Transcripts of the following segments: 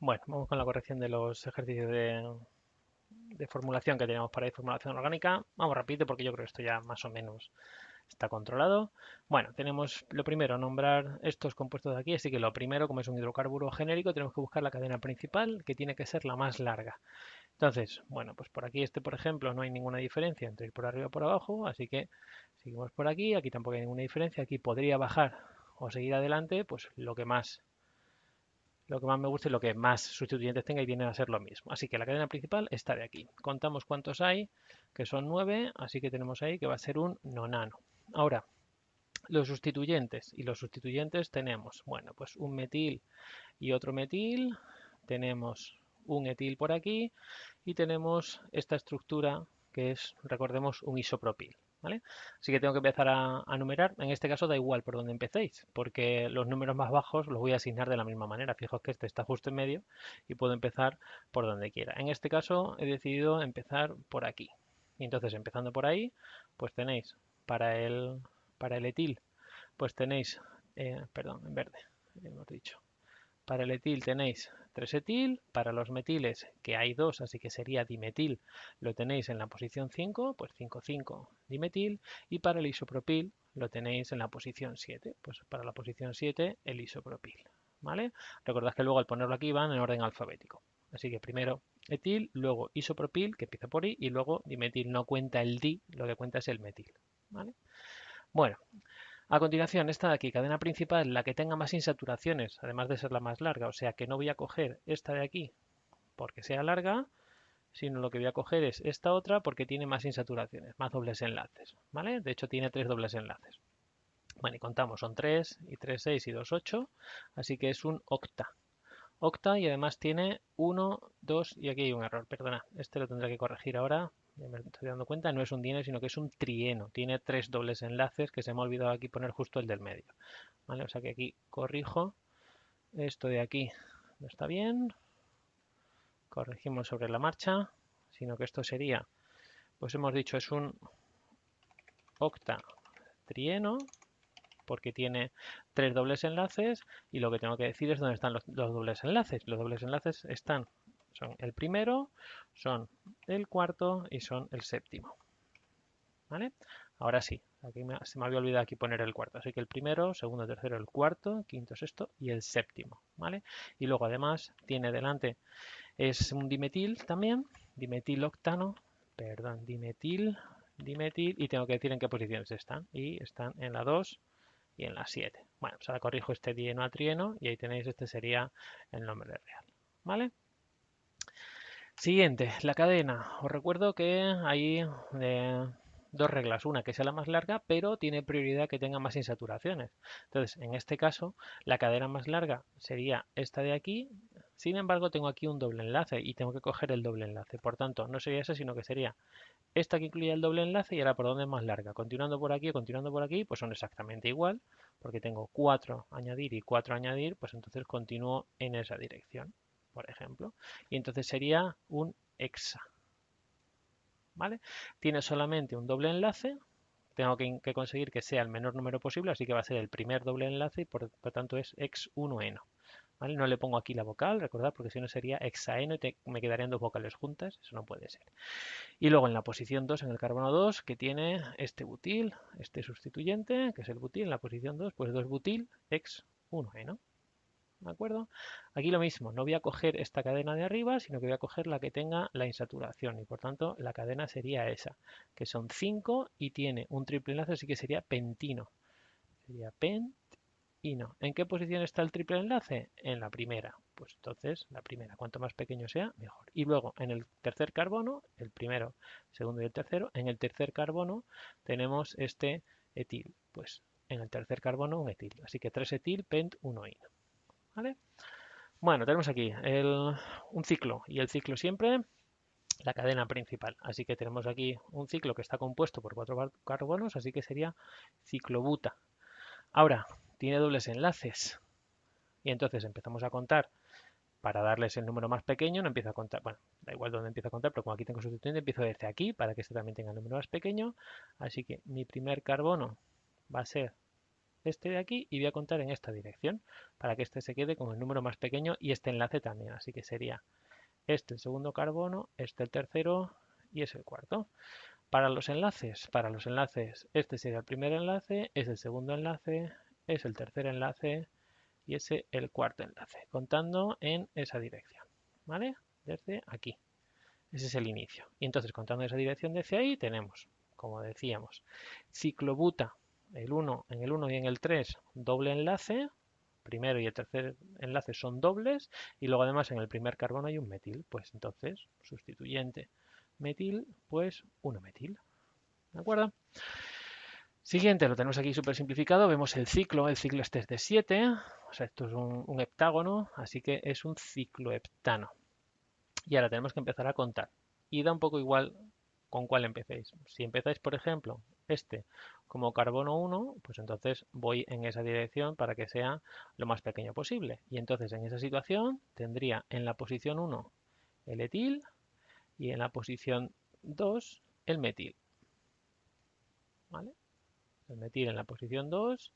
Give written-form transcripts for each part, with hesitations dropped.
Bueno, vamos con la corrección de los ejercicios de formulación que teníamos para ir formulación orgánica. Vamos rápido porque yo creo que esto ya más o menos está controlado. Bueno, tenemos lo primero, nombrar estos compuestos de aquí, así que lo primero, como es un hidrocarburo genérico, tenemos que buscar la cadena principal, que tiene que ser la más larga. Entonces, bueno, pues por aquí por ejemplo, no hay ninguna diferencia entre ir por arriba o por abajo, así que seguimos por aquí tampoco hay ninguna diferencia, aquí podría bajar o seguir adelante, pues lo que más me gusta y lo que más sustituyentes tenga y viene a ser lo mismo. Así que la cadena principal está de aquí. Contamos cuántos hay, que son 9, así que tenemos ahí que va a ser un nonano. Ahora, los sustituyentes. Y los sustituyentes tenemos, bueno, pues un metil y otro metil. Tenemos un etil por aquí y tenemos esta estructura que es, recordemos, un isopropil. ¿Vale? Así que tengo que empezar a numerar. En este caso da igual por donde empecéis, porque los números más bajos los voy a asignar de la misma manera. Fijaos que este está justo en medio y puedo empezar por donde quiera. En este caso he decidido empezar por aquí. Y entonces empezando por ahí, pues tenéis para el etil, pues tenéis, perdón, en verde, hemos dicho. Para el etil tenéis 3 etil, para los metiles, que hay 2, así que sería dimetil, lo tenéis en la posición 5, pues 5, 5 dimetil, y para el isopropil lo tenéis en la posición 7, pues para la posición 7 el isopropil, ¿vale? Recordad que luego al ponerlo aquí van en orden alfabético. Así que primero etil, luego isopropil, que empieza por I, y luego dimetil. No cuenta el di, lo que cuenta es el metil, ¿vale? Bueno, a continuación, esta de aquí, cadena principal, la que tenga más insaturaciones, además de ser la más larga, o sea que no voy a coger esta de aquí porque sea larga, sino lo que voy a coger es esta otra porque tiene más insaturaciones, más dobles enlaces, ¿vale? De hecho tiene 3 dobles enlaces. Bueno, y contamos, son 3 y 3, 6 y 2, 8, así que es un octa. Octa y además tiene 1, 2 y aquí hay un error, perdona, este lo tendré que corregir ahora, ya me estoy dando cuenta, no es un dieno sino que es un trieno, tiene 3 dobles enlaces que se me ha olvidado aquí poner justo el del medio. ¿Vale? O sea que aquí corrijo, esto de aquí no está bien, corregimos sobre la marcha, sino que esto sería, pues hemos dicho es un octatrieno, porque tiene 3 dobles enlaces y lo que tengo que decir es dónde están los dobles enlaces. Los dobles enlaces son el primero, son el cuarto y son el séptimo. ¿Vale? Ahora sí, aquí se me había olvidado aquí poner el cuarto, así que el primero, segundo, tercero, el cuarto, quinto, sexto y el séptimo, ¿vale? Y luego además tiene delante, es un dimetil también, dimetil octano, perdón, dimetil, y tengo que decir en qué posiciones están, y están en la 2 y en la 7. Bueno, pues ahora corrijo este dieno a trieno y ahí tenéis, este sería el nombre real, ¿vale? Siguiente, la cadena. Os recuerdo que hay dos reglas. Una que sea la más larga, pero tiene prioridad que tenga más insaturaciones. Entonces, en este caso, la cadena más larga sería esta de aquí. Sin embargo, tengo aquí un doble enlace y tengo que coger el doble enlace. Por tanto, no sería esa, sino que sería esta que incluye el doble enlace y ahora por dónde es más larga. Continuando por aquí o continuando por aquí, pues son exactamente igual, porque tengo 4 añadir y 4 añadir, pues entonces continúo en esa dirección, por ejemplo. Y entonces sería un hexa, ¿vale? Tiene solamente un doble enlace, tengo que conseguir que sea el menor número posible, así que va a ser el primer doble enlace y por tanto es ex1eno. ¿Vale? No le pongo aquí la vocal, recordad, porque si no sería hexaeno y me quedarían dos vocales juntas, eso no puede ser. Y luego en la posición 2, en el carbono 2, que tiene este butil, este sustituyente, que es el butil, en la posición 2, pues 2 butil, ex 1eno. ¿De acuerdo? Aquí lo mismo, no voy a coger esta cadena de arriba, sino que voy a coger la que tenga la insaturación y por tanto la cadena sería esa, que son 5 y tiene un triple enlace, así que sería pentino. Sería pentino. ¿En qué posición está el triple enlace? En la primera. Pues entonces la primera, cuanto más pequeño sea, mejor. Y luego en el tercer carbono, el primero, segundo y el tercero, en el tercer carbono tenemos este etil. Pues en el tercer carbono un etil. Así que 3 etil, pent, 1 ino. ¿Vale? Bueno, tenemos aquí un ciclo y el ciclo siempre la cadena principal. Así que tenemos aquí un ciclo que está compuesto por 4 carbonos, así que sería ciclobuta. Ahora, tiene dobles enlaces y entonces empezamos a contar para darles el número más pequeño, no empiezo a contar, bueno, da igual dónde empiezo a contar, pero como aquí tengo sustituyente, empiezo desde aquí para que este también tenga el número más pequeño. Así que mi primer carbono va a ser este de aquí y voy a contar en esta dirección para que este se quede con el número más pequeño y este enlace también. Así que sería este el segundo carbono, este el tercero y es el cuarto. Para los enlaces, este sería el primer enlace, es el segundo enlace, es el tercer enlace y ese el cuarto enlace, contando en esa dirección, ¿vale? Desde aquí. Ese es el inicio. Y entonces, contando esa dirección desde ahí, tenemos, como decíamos, ciclobuta, en el 1 y en el 3, doble enlace, primero y el tercer enlace son dobles, y luego además en el primer carbono hay un metil, pues entonces, sustituyente metil, pues 1-metil. ¿De acuerdo? Siguiente, lo tenemos aquí súper simplificado, vemos el ciclo este es de 7, o sea, esto es un heptágono, así que es un cicloheptano. Y ahora tenemos que empezar a contar. Y da un poco igual con cuál empecéis. Si empezáis, por ejemplo, este como carbono 1, pues entonces voy en esa dirección para que sea lo más pequeño posible. Y entonces en esa situación tendría en la posición 1 el etil y en la posición 2 el metil. ¿Vale? El metil en la posición 2,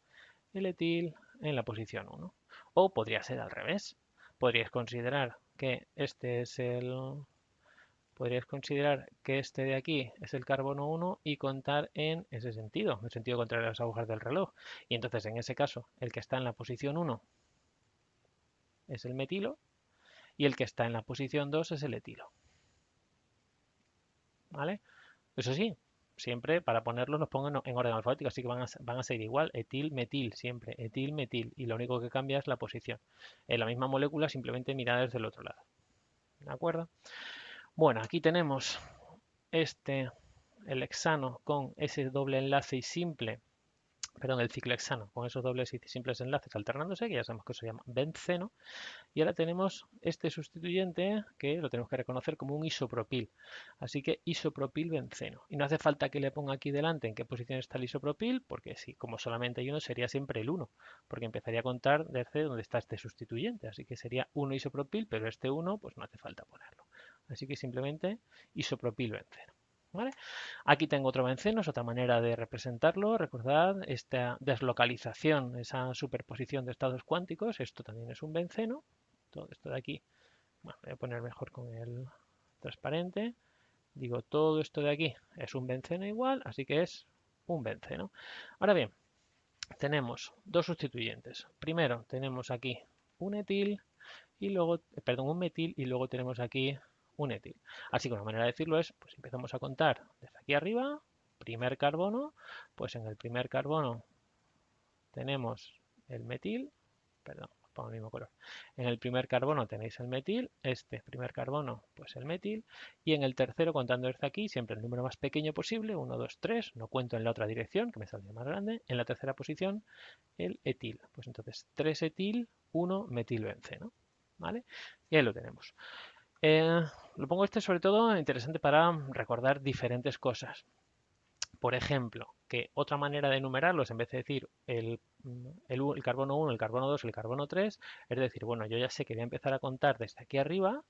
el etil en la posición 1. O podría ser al revés. Podríais considerar que este es el podríais considerar que este de aquí es el carbono 1 y contar en ese sentido, en el sentido contrario a las agujas del reloj. Y entonces, en ese caso, el que está en la posición 1 es el metilo y el que está en la posición 2 es el etilo. ¿Vale? Eso sí, siempre para ponerlos los pongo en orden alfabético, así que van a ser igual, etil, metil, siempre, etil, metil, y lo único que cambia es la posición. En la misma molécula, simplemente mirada desde el otro lado. ¿De acuerdo? Bueno, aquí tenemos el hexano con ese doble enlace y simple, perdón, el ciclohexano con esos dobles y simples enlaces alternándose, que ya sabemos que eso se llama benceno. Y ahora tenemos este sustituyente que lo tenemos que reconocer como un isopropil. Así que isopropil benceno. Y no hace falta que le ponga aquí delante en qué posición está el isopropil, porque si como solamente hay uno sería siempre el 1, porque empezaría a contar desde donde está este sustituyente. Así que sería 1 isopropil, pero este 1 pues no hace falta ponerlo. Así que simplemente isopropil benceno. ¿Vale? Aquí tengo otro benceno, es otra manera de representarlo. Recordad esta deslocalización, esa superposición de estados cuánticos. Esto también es un benceno. Todo esto de aquí, bueno, voy a poner mejor con el transparente. Digo, todo esto de aquí es un benceno igual, así que es un benceno. Ahora bien, tenemos dos sustituyentes. Primero tenemos aquí un etil y luego, perdón, un metil y luego tenemos aquí un etil. Así que una manera de decirlo es, pues empezamos a contar desde aquí arriba, primer carbono, pues en el primer carbono tenemos el metil, perdón, pongo el mismo color. En el primer carbono tenéis el metil, este primer carbono, pues el metil, y en el tercero, contando desde aquí, siempre el número más pequeño posible, 1, 2, 3, no cuento en la otra dirección, que me saldría más grande, en la tercera posición, el etil. Pues entonces, 3 etil, 1 metilbenceno, ¿vale? Y ahí lo tenemos. Lo pongo este sobre todo interesante para recordar diferentes cosas. Por ejemplo, que otra manera de enumerarlos, en vez de decir el carbono 1, el carbono 2, el carbono 3, es decir, bueno, yo ya sé que voy a empezar a contar desde aquí arriba,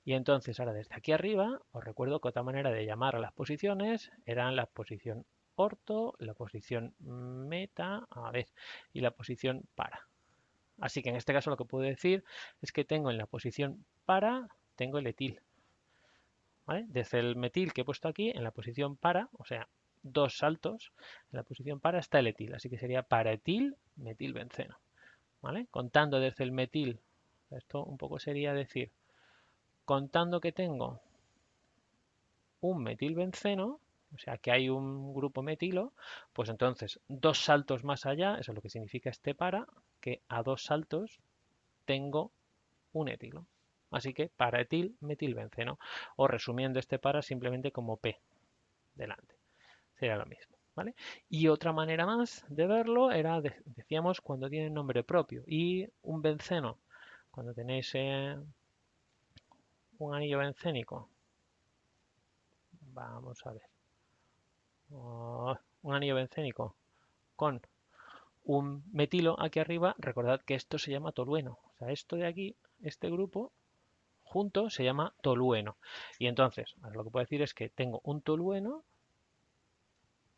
y entonces ahora desde aquí arriba, os recuerdo que otra manera de llamar a las posiciones eran la posición orto, la posición meta, a ver, y la posición para. Así que en este caso lo que puedo decir es que tengo en la posición para, tengo el etil. ¿Vale? Desde el metil que he puesto aquí, en la posición para, o sea, dos saltos, en la posición para está el etil, así que sería paraetil metilbenceno. ¿Vale? Contando desde el metil, esto un poco sería decir, contando que tengo un metilbenceno, o sea que hay un grupo metilo, pues entonces dos saltos más allá, eso es lo que significa este para, que a dos saltos tengo un etilo. Así que paraetil metilbenceno, o resumiendo este para simplemente como P delante. Sería lo mismo. ¿Vale? Y otra manera más de verlo era, decíamos, cuando tiene nombre propio. Y un benceno, cuando tenéis un anillo bencénico, vamos a ver, un anillo bencénico con un metilo aquí arriba, recordad que esto se llama tolueno. O sea, esto de aquí, este grupo, junto se llama tolueno. Y entonces, ahora lo que puedo decir es que tengo un tolueno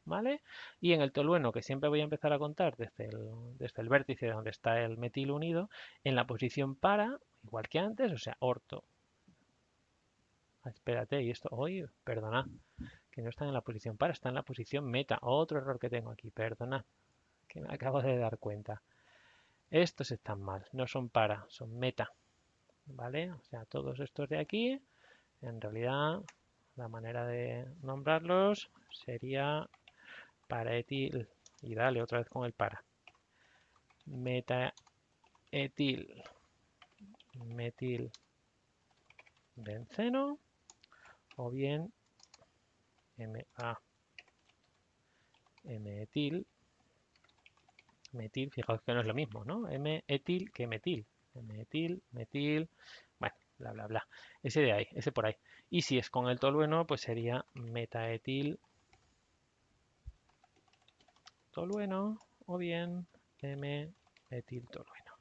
¿vale? Y en el tolueno, que siempre voy a empezar a contar desde el vértice donde está el metil unido, en la posición para, igual que antes, o sea, orto. Espérate, y esto, oye, perdona, que no están en la posición para, está en la posición meta. Otro error que tengo aquí, perdona, que me acabo de dar cuenta. Estos están mal, no son para, son meta, ¿vale? O sea, todos estos de aquí, en realidad, la manera de nombrarlos sería paraetil. Y dale otra vez con el para. Metaetil, metil, benceno, o bien metil, metil, fijaos que no es lo mismo, ¿no? M-etil que metil. Metil, metil, bueno, bla, bla, bla. Ese de ahí, ese por ahí. Y si es con el tolueno, pues sería metaetil tolueno o bien M-etil tolueno.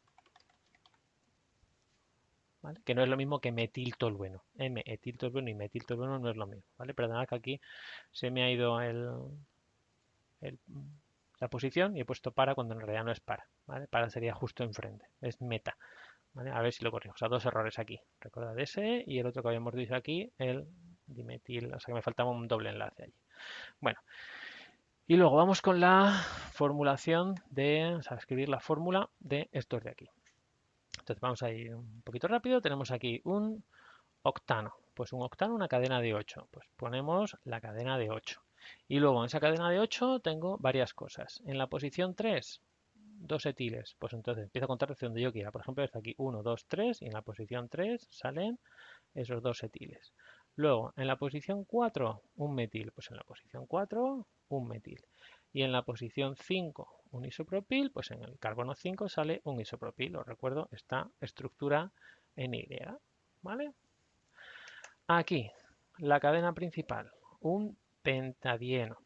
¿Vale? Que no es lo mismo que metil tolueno. M-etil tolueno y metil tolueno no es lo mismo. ¿Vale? Perdonad que aquí se me ha ido la posición y he puesto para cuando en realidad no es para. ¿Vale? Para sería justo enfrente. Es meta. ¿Vale? A ver si lo corrijo. O sea, dos errores aquí. Recordad ese y el otro que habíamos dicho aquí, el dimetil. O sea que me faltaba un doble enlace allí. Bueno. Y luego vamos con la formulación de, o sea, escribir la fórmula de estos de aquí. Entonces vamos a ir un poquito rápido. Tenemos aquí un octano. Pues un octano, una cadena de 8. Pues ponemos la cadena de 8. Y luego en esa cadena de 8 tengo varias cosas. En la posición 3, dos etiles. Pues entonces empiezo a contar desde donde yo quiera. Por ejemplo, desde aquí 1, 2, 3 y en la posición 3 salen esos dos etiles. Luego, en la posición 4, un metil. Pues en la posición 4, un metil. Y en la posición 5, un isopropil. Pues en el carbono 5 sale un isopropil. Os recuerdo esta estructura en Y. ¿Vale? Aquí, la cadena principal, un pentadieno,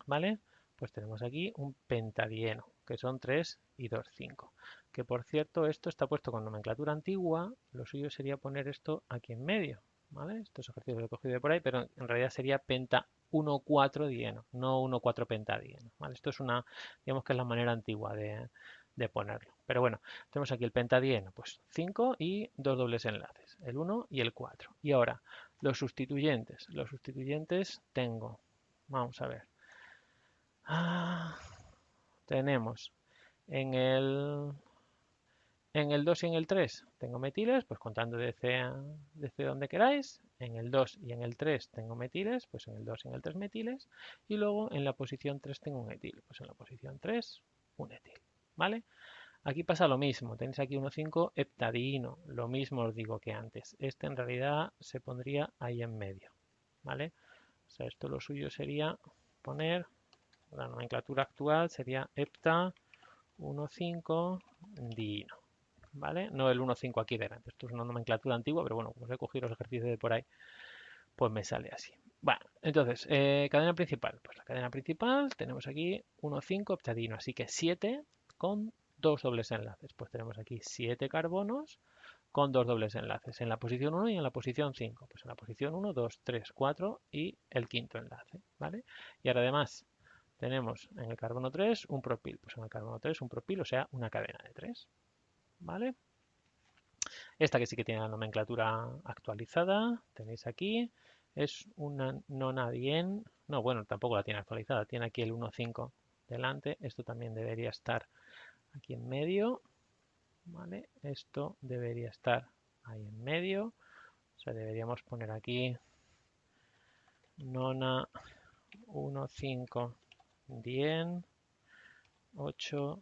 ¿vale? Pues tenemos aquí un pentadieno, que son 3 y 2, 5. Que por cierto, esto está puesto con nomenclatura antigua, lo suyo sería poner esto aquí en medio, ¿vale? Estos ejercicios los he cogido de por ahí, pero en realidad sería penta 1,4 dieno, no 1,4 pentadieno, ¿vale? Esto es una, digamos que es la manera antigua de ponerlo. Pero bueno, tenemos aquí el pentadieno, pues 5 y dos dobles enlaces, el 1 y el 4. Y ahora, los sustituyentes. Los sustituyentes tengo, vamos a ver. Tenemos en el 2 y en el 3 tengo metiles, pues contando desde donde queráis. En el 2 y en el 3 tengo metiles, pues en el 2 y en el 3 metiles. Y luego en la posición 3 tengo un etil, pues en la posición 3 un etil. ¿Vale? Aquí pasa lo mismo, tenéis aquí 1,5 heptadino, lo mismo os digo que antes. Este en realidad se pondría ahí en medio, ¿vale? O sea, esto lo suyo sería poner, la nomenclatura actual sería hepta 1,5 dino, ¿vale? No el 1,5 aquí delante, esto es una nomenclatura antigua, pero bueno, como os he cogido los ejercicios de por ahí, pues me sale así. Bueno, entonces, cadena principal. Pues la cadena principal tenemos aquí 1,5 heptadino, así que 7 con dos dobles enlaces. Pues tenemos aquí 7 carbonos con dos dobles enlaces, en la posición 1 y en la posición 5. Pues en la posición 1, 2, 3, 4 y el quinto enlace, ¿vale? Y ahora además tenemos en el carbono 3 un propil, pues en el carbono 3 un propil, o sea, una cadena de 3, ¿vale? Esta que sí que tiene la nomenclatura actualizada, tenéis aquí, es una nonadien, no, bueno, tampoco la tiene actualizada, tiene aquí el 1,5 delante, esto también debería estar aquí en medio, ¿vale? Esto debería estar ahí en medio, o sea, deberíamos poner aquí nona 1,5 dien 8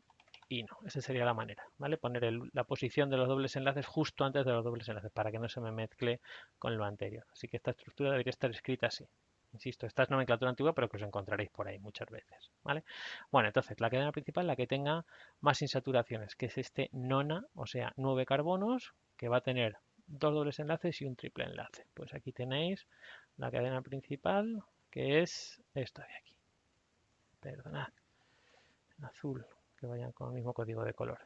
y no. Esa sería la manera, ¿vale? Poner la posición de los dobles enlaces justo antes de los dobles enlaces para que no se me mezcle con lo anterior. Así que esta estructura debería estar escrita así. Insisto, esta es nomenclatura antigua, pero que os encontraréis por ahí muchas veces, ¿vale? Bueno, entonces, la cadena principal, la que tenga más insaturaciones, que es este nona, o sea, 9 carbonos, que va a tener dos dobles enlaces y un triple enlace. Pues aquí tenéis la cadena principal, que es esta de aquí. Perdonad, en azul, que vayan con el mismo código de color.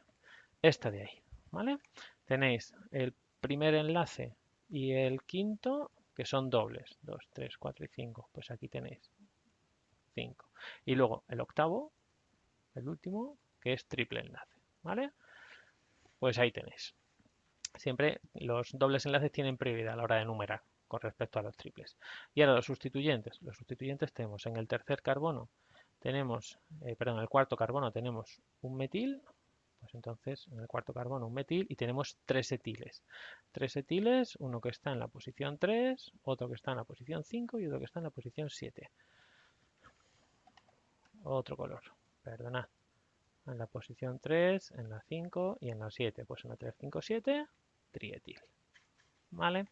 Esta de ahí, ¿vale? Tenéis el primer enlace y el quinto, que son dobles, 2, 3, 4 y 5. Pues aquí tenéis 5. Y luego el octavo, el último, que es triple enlace, ¿vale? Pues ahí tenéis. Siempre los dobles enlaces tienen prioridad a la hora de numerar con respecto a los triples. Y ahora los sustituyentes. Los sustituyentes tenemos en el tercer carbono, tenemos, perdón, en el cuarto carbono tenemos un metil, pues entonces en el cuarto carbono un metil y tenemos 3 etiles. 3 etiles, uno que está en la posición 3, otro que está en la posición 5 y otro que está en la posición 7. Otro color, perdonad. En la posición 3, en la 5 y en la 7. Pues en la 3, 5, 7, trietil. ¿Vale?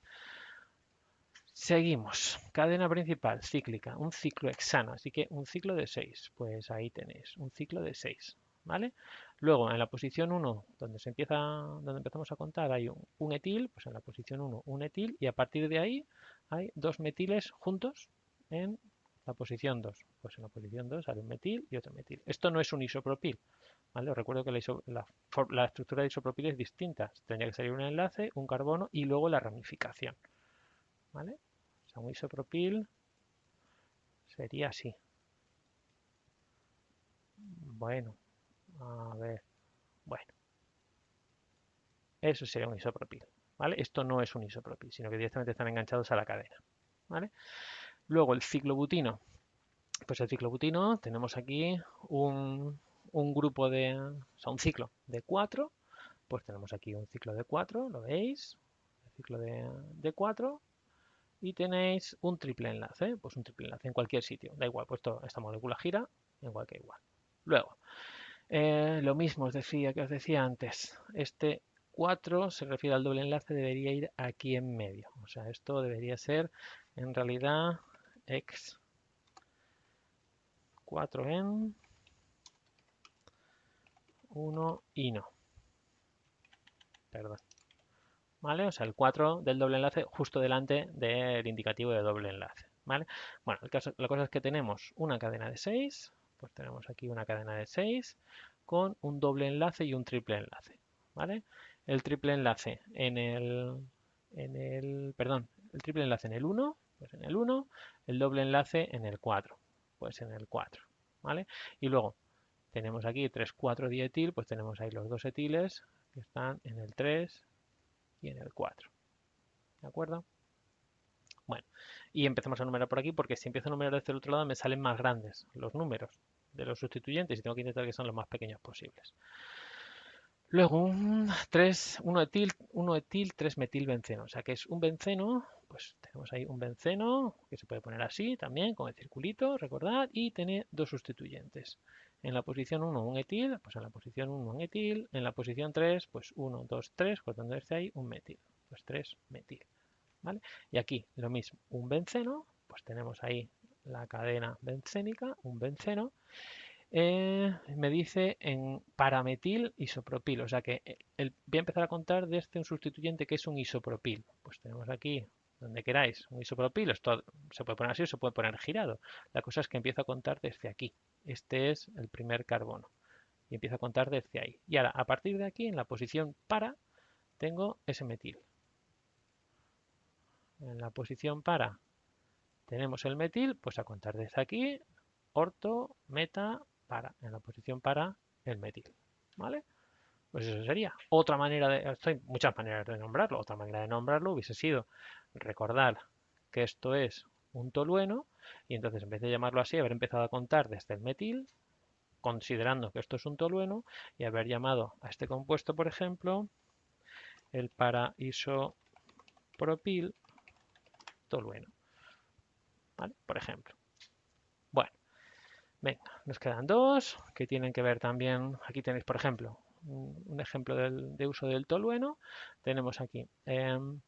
Seguimos. Cadena principal, cíclica, un ciclo hexano, así que un ciclo de 6. Pues ahí tenéis, un ciclo de 6. ¿Vale? Luego, en la posición 1, donde empezamos a contar, hay un etil, pues en la posición 1 un etil, y a partir de ahí hay 2 metiles juntos en la posición 2. Pues en la posición 2 hay un metil y otro metil. Esto no es un isopropil, ¿vale? Os recuerdo que la estructura de isopropil es distinta. Tendría que salir un enlace, un carbono y luego la ramificación, ¿vale? O sea, un isopropil sería así. Bueno, a ver, bueno, eso sería un isopropil, ¿vale? Esto no es un isopropil, sino que directamente están enganchados a la cadena, ¿vale? Luego el ciclobutino. Pues el ciclobutino tenemos aquí un grupo de, o sea, un ciclo de 4, pues tenemos aquí un ciclo de 4, ¿lo veis? El ciclo de 4 y tenéis un triple enlace, pues un triple enlace en cualquier sitio, da igual, pues esta molécula gira, igual que igual. Luego, lo mismo que os decía antes, este 4 se refiere al doble enlace, debería ir aquí en medio, o sea, esto debería ser en realidad x 4 en 1 y no, perdón. ¿Vale? O sea, el 4 del doble enlace justo delante del indicativo de doble enlace, ¿vale? Bueno, la cosa es que tenemos una cadena de 6, pues tenemos aquí una cadena de 6 con un doble enlace y un triple enlace, ¿vale? El triple enlace perdón, el triple enlace en el 1, pues en el 1, el doble enlace en el 4, pues en el 4, ¿vale? Y luego tenemos aquí 3,4 dietil, pues tenemos ahí los dos etiles que están en el 3 y en el 4. ¿De acuerdo? Bueno, y empezamos a numerar por aquí porque si empiezo a numerar desde el otro lado me salen más grandes los números de los sustituyentes y tengo que intentar que sean los más pequeños posibles. Luego un 1 etil, 3 metilbenceno, o sea que es un benceno, pues tenemos ahí un benceno que se puede poner así también con el circulito, recordad, y tiene dos sustituyentes. En la posición 1 un etil, pues en la posición 1 un etil, en la posición 3 pues 1, 2, 3, cortando desde ahí un metil, pues 3 metil. ¿Vale? Y aquí lo mismo, un benceno, pues tenemos ahí la cadena bencénica, un benceno, me dice en parametil isopropil, o sea que voy a empezar a contar desde un sustituyente que es un isopropil. Pues tenemos aquí, donde queráis, un isopropil, esto se puede poner así o se puede poner girado. La cosa es que empiezo a contar desde aquí. Este es el primer carbono. Y empiezo a contar desde ahí. Y ahora, a partir de aquí, en la posición para, tengo ese metil. En la posición para tenemos el metil, pues a contar desde aquí, orto, meta, para. En la posición para el metil. ¿Vale? Pues eso sería. Otra manera de, hay muchas maneras de nombrarlo. Otra manera de nombrarlo hubiese sido recordar que esto es un tolueno y entonces en vez de llamarlo así, haber empezado a contar desde el metil, considerando que esto es un tolueno y haber llamado a este compuesto, por ejemplo, el paraisopropil tolueno. ¿Vale? Por ejemplo. Bueno, venga, nos quedan dos que tienen que ver también. Aquí tenéis, por ejemplo, un ejemplo de uso del tolueno. Tenemos aquí el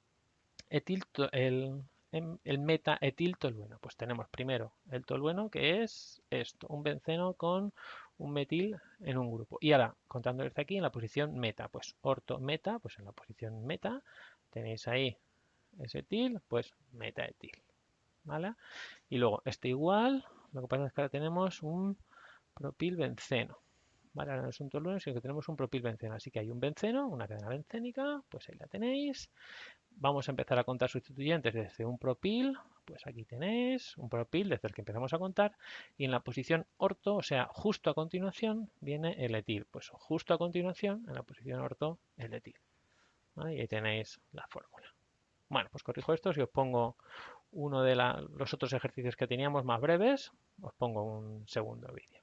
metaetiltolueno. Pues tenemos primero el tolueno, que es esto, un benceno con un metil en un grupo. Y ahora, contando desde aquí, en la posición meta, pues orto meta, pues en la posición meta tenéis ahí ese etil, pues metaetil. ¿Vale? Y luego este igual, lo que pasa es que ahora tenemos un propilbenceno, ¿vale? Ahora no es un tolueno, sino que tenemos un propilbenceno. Así que hay un benceno, una cadena bencénica, pues ahí la tenéis. Vamos a empezar a contar sustituyentes desde un propil, pues aquí tenéis un propil desde el que empezamos a contar, y en la posición orto, o sea, justo a continuación, viene el etil. Pues justo a continuación, en la posición orto, el etil. ¿Vale? Y ahí tenéis la fórmula. Bueno, pues corrijo esto, si os pongo uno de los otros ejercicios que teníamos más breves, os pongo un segundo vídeo.